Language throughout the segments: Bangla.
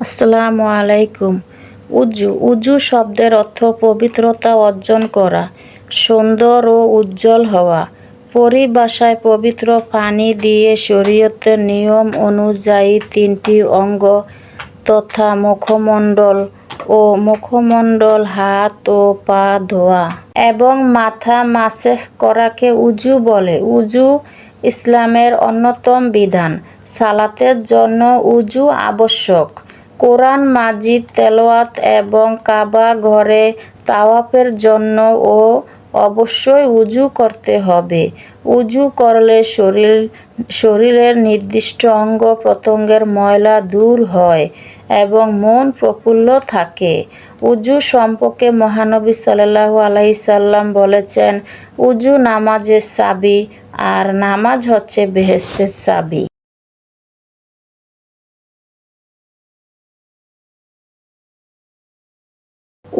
আসসালামু আলাইকুম। উজু শব্দের অর্থ পবিত্রতা অর্জন করা, সুন্দর ও উজ্জ্বল হওয়া। পরিভাষায় পবিত্র পানি দিয়ে শরীয়তের নিয়ম অনুযায়ী 3টি অঙ্গ তথা মুখমণ্ডল, হাত ও পা ধোয়া এবং মাথা মাসেহ করাকে উজু বলে। উজু ইসলামের অন্যতম বিধান। সালাতের জন্য উজু আবশ্যক। কোরআন মাজিদ তেলাওয়াত এবং কাবা ঘরে তাওয়াফের জন্য অবশ্যই উজু করতে হবে। উজু করলে শরীরের নির্দিষ্ট অঙ্গ প্রত্যঙ্গের ময়লা দূর হয় এবং মন প্রফুল্ল থাকে। উজু সম্পর্কে মহানবী সাল্লাল্লাহু আলাইহি সাল্লাম বলেছেন, উজু নামাজের চাবি, আর নামাজ হচ্ছে বেহেশতের চাবি।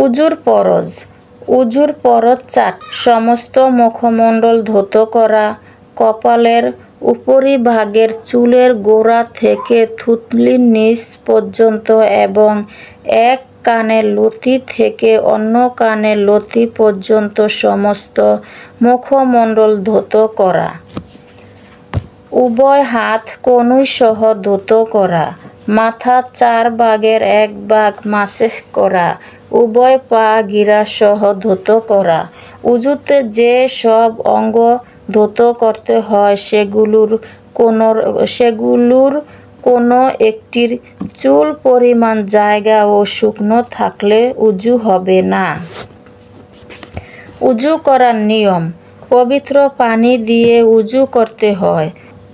উজুর ফরজ 4। সমস্ত মুখমণ্ডল ধৌত করা, কপালের উপরিভাগের চুলের গোড়া থেকে থুতনির নিচ পর্যন্ত এবং এক কানের লতি থেকে অন্য কানের লতি পর্যন্ত সমস্ত মুখমণ্ডল ধৌত করা। উভয় হাত কনুই সহ ধৌত করা। মাথার 4 ভাগের 1 ভাগ মাসেহ করা। উভয় পা গিরা সহ ধৌত করা। উজুতে যে সব অঙ্গ ধৌত করতে হয় সেগুলোর কোনো একটির চুল পরিমাণ জায়গা ও শুকনো থাকলে উজু হবে না। উজু করার নিয়ম। পবিত্র পানি দিয়ে উজু করতে হয়।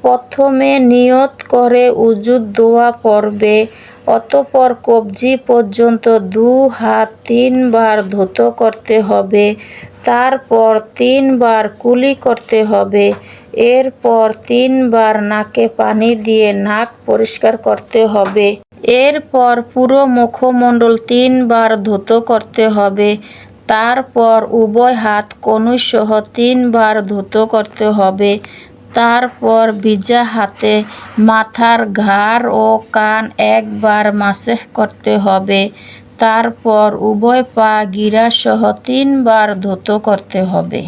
প্রথমে নিয়ত করে উজুর দোয়া পড়বে, অতঃপর কবজি পর্যন্ত 2 হাত 3 বার ধৌত করতে হবে। তারপর 3 বার কুলি করতে হবে। এরপর 3 বার নাকে পানি দিয়ে নাক পরিষ্কার করতে হবে। এরপর পুরো মুখমণ্ডল 3 বার ধৌত করতে হবে। তারপর উভয় হাত কনুই সহ 3 বার ধৌত করতে হবে। তারপর ভিজা হাতে মাথার ঘাড় ও কান 1 বার মাসেহ করতে হবে। তারপর উভয় পা গিরা সহ 3 বার ধৌত করতে হবে।